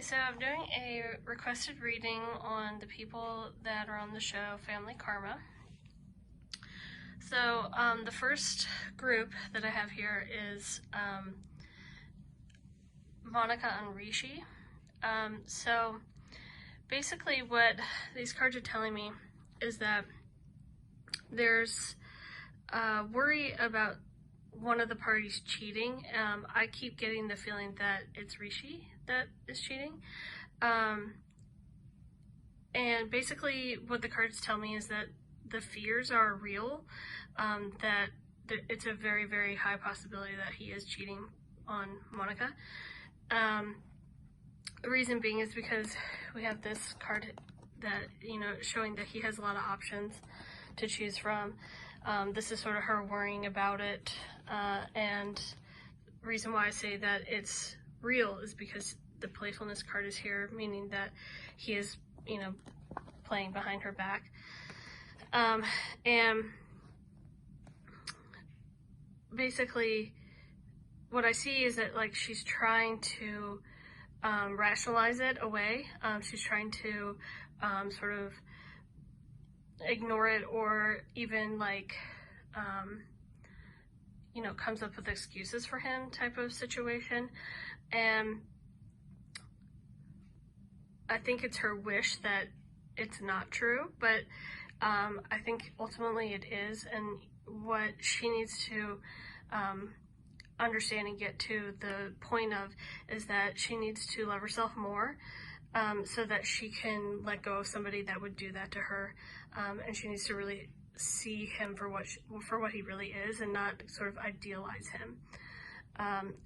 So I'm doing a requested reading on the people that are on the show Family Karma. So the first group that I have here is Monica and Rishi. So basically what these cards are telling me is that there's worry about one of the parties cheating. I keep getting the feeling that it's Rishi that is cheating. And basically what the cards tell me is that the fears are real, that it's a very, very high possibility that he is cheating on Monica. The reason being is because we have this card that, showing that he has a lot of options to choose from. This is sort of her worrying about it, and the reason why I say that it's real is because the playfulness card is here, meaning that he is, playing behind her back. And basically what I see is that she's trying to rationalize it away. She's trying to sort of ignore it, or even comes up with excuses for him type of situation. And I think it's her wish that it's not true, but I think ultimately it is, and what she needs to understand and get to the point of is that she needs to love herself more, so that she can let go of somebody that would do that to her, and she needs to really see him for what he really is, and not sort of idealize him.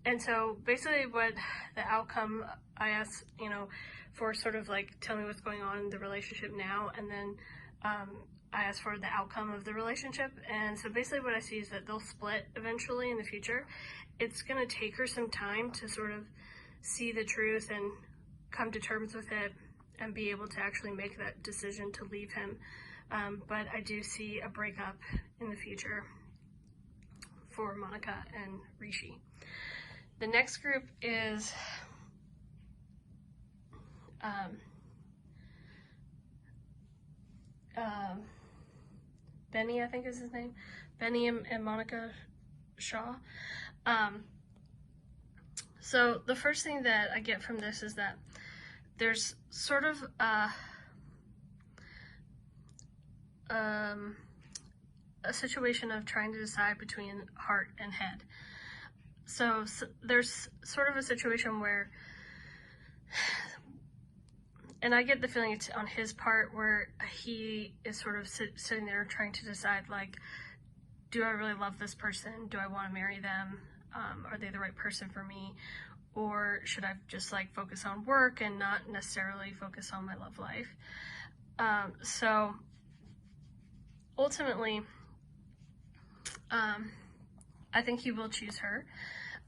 And so basically what the outcome, I asked, for sort of tell me what's going on in the relationship now, and then I asked for the outcome of the relationship. And so basically what I see is that they'll split eventually in the future. It's going to take her some time to sort of see the truth and come to terms with it and be able to actually make that decision to leave him. But I do see a breakup in the future for Monica and Rishi. The next group is Benny, I think is his name. Benny and Monica Shaw. So the first thing that I get from this is that there's sort of a situation of trying to decide between heart and head. So there's sort of a situation where, and I get the feeling it's on his part, where he is sort of sitting there trying to decide, do I really love this person? Do I want to marry them? Are they the right person for me? Or should I just focus on work and not necessarily focus on my love life? So ultimately, I think he will choose her.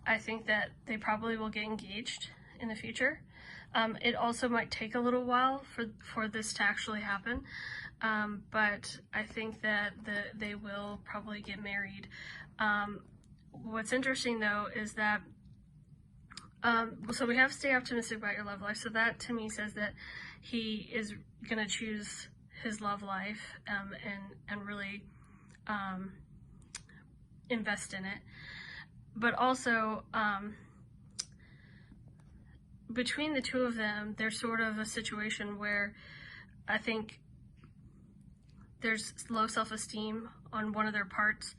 I think that they probably will get engaged in the future. It also might take a little while for this to actually happen, but I think that they will probably get married. What's interesting though is that, so we have stay optimistic about your love life, so that to me says that he is going to choose his love life, and really invest in it. But also, between the two of them, there's sort of a situation where I think there's low self-esteem on one of their parts,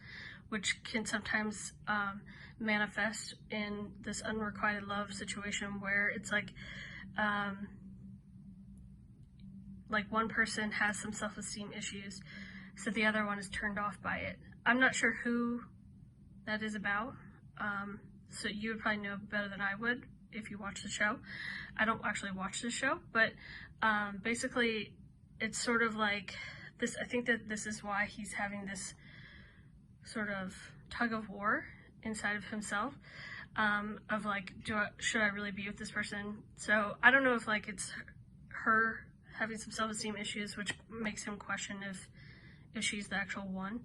which can sometimes manifest in this unrequited love situation where it's one person has some self-esteem issues, so the other one is turned off by it. I'm not sure who that is about, so you would probably know better than I would if you watch the show. I don't actually watch the show, but basically it's sort of this. I think that this is why he's having this sort of tug of war inside of himself, of should I really be with this person? So I don't know if it's her having some self-esteem issues, which makes him question if she's the actual one.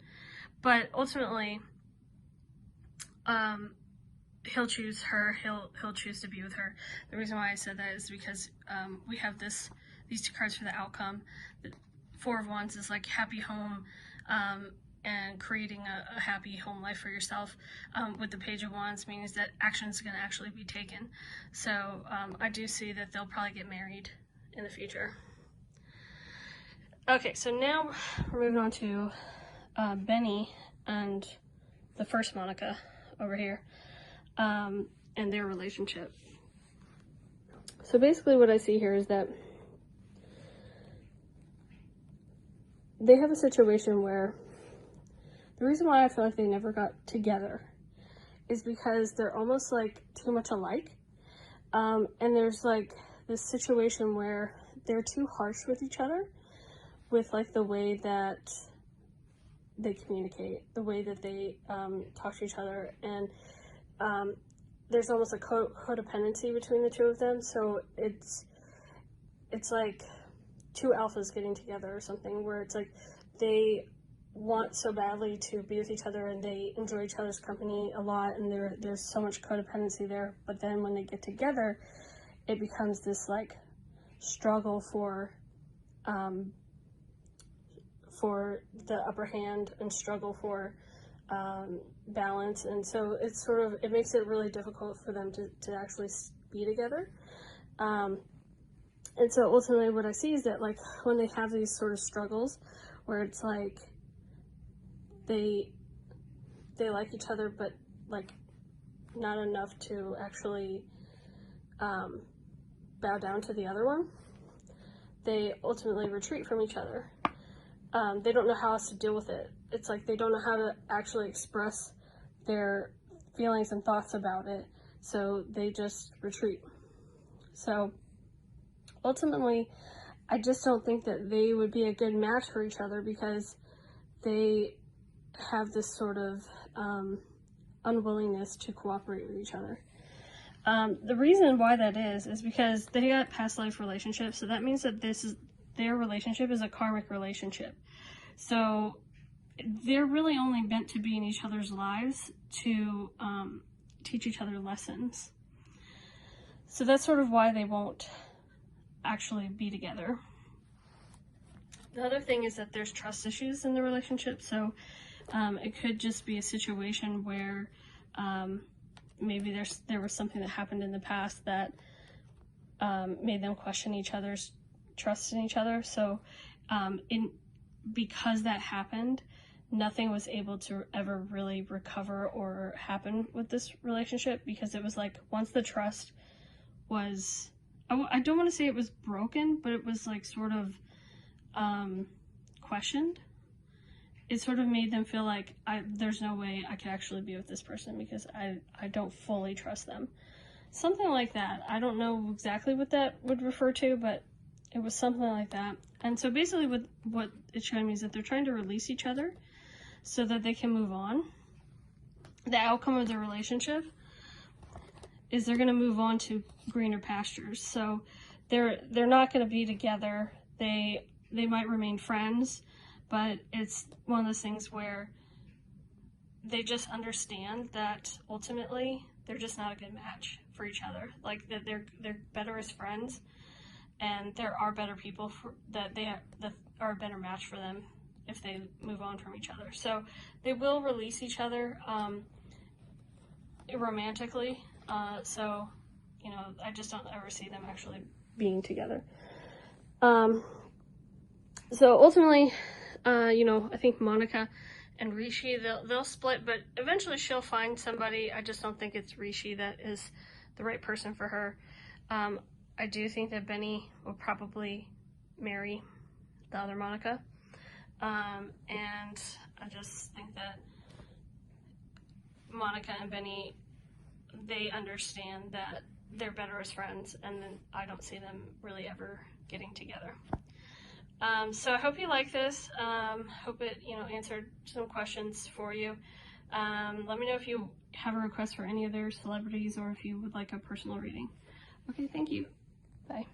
But ultimately, he'll choose her. He'll choose to be with her. The reason why I said that is because we have these two cards for the outcome. The Four of Wands is like happy home, and creating a happy home life for yourself. With the Page of Wands means that action is going to actually be taken. So I do see that they'll probably get married in the future. Okay, so now we're moving on to Benny and the first Monica over here, and their relationship. So basically what I see here is that they have a situation where the reason why I feel like they never got together is because they're almost like too much alike. And there's like this situation where they're too harsh with each other, with like the way that they communicate, the way that they talk to each other, and there's almost a codependency between the two of them. So it's like two alphas getting together or something, where it's like they want so badly to be with each other and they enjoy each other's company a lot, and there's so much codependency there. But then when they get together, it becomes this like struggle for the upper hand and struggle for balance, and so it makes it really difficult for them to actually be together. And so ultimately what I see is that like when they have these sort of struggles where it's like they like each other but like not enough to actually bow down to the other one, they ultimately retreat from each other. They don't know how else to deal with it. It's like they don't know how to actually express their feelings and thoughts about it, so they just retreat. So ultimately, I just don't think that they would be a good match for each other because they have this sort of unwillingness to cooperate with each other. The reason why that is because they got past life relationships, so that means that their relationship is a karmic relationship. So they're really only meant to be in each other's lives to teach each other lessons. So that's sort of why they won't actually be together. The other thing is that there's trust issues in the relationship. So it could just be a situation where maybe there was something that happened in the past that made them question each other's trust in each other. So because that happened, nothing was able to ever really recover or happen with this relationship, because it was like once the trust was, I don't want to say it was broken, but it was like sort of questioned. It sort of made them feel like there's no way I could actually be with this person because I don't fully trust them. Something like that. I don't know exactly what that would refer to, but it was something like that. And so basically what it's showing me is that they're trying to release each other so that they can move on. The outcome of the relationship is they're going to move on to greener pastures. So they're not going to be together. They might remain friends, but it's one of those things where they just understand that ultimately they're just not a good match for each other. Like that they're better as friends, and there are better people that are a better match for them if they move on from each other. So they will release each other romantically. So I just don't ever see them actually being together. So ultimately, I think Monica and Rishi, they'll split, but eventually she'll find somebody. I just don't think it's Rishi that is the right person for her. I do think that Benny will probably marry the other Monica. And I just think that Monica and Benny, they understand that they're better as friends, and then I don't see them really ever getting together. So I hope you like this. Hope it, answered some questions for you. Let me know if you have a request for any of their celebrities or if you would like a personal reading. Okay, thank you. Bye.